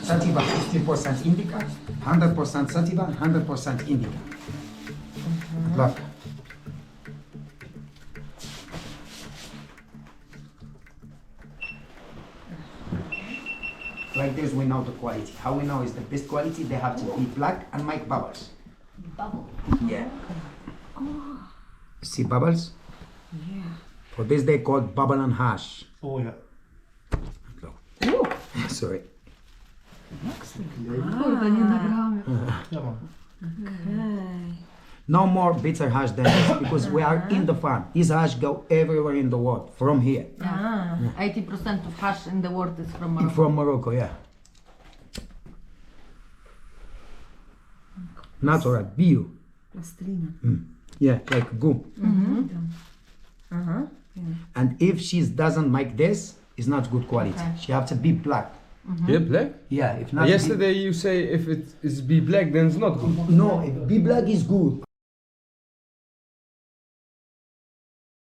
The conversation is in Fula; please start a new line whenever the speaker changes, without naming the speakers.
sativa 50% indica, 100% sativa, 100% indica. Look. Like this we know the quality. How we know is the best quality, they have to be black and make bubbles.
Bubble.
Yeah.
Oh.
See bubbles?
Yeah.
For this they call bubble and hash.
Oh yeah.
Look.
Ooh.
Sorry.
Kurde, nie nagramy.
Ja mam.
Okay.
No more bitter hash than this because we are in the farm. This hash go everywhere in the world from here.
80% of hash in the world is from Morocco.
From Morocco, yeah. Natural, bio.
Plastilina.
Yeah, like goo. And if she doesn't make this, it's not good quality.
Okay.
She have to be black.
Yeah, black?
Yeah, if not.
Yesterday you say if it is be black, then it's not good.
No, if be black is good.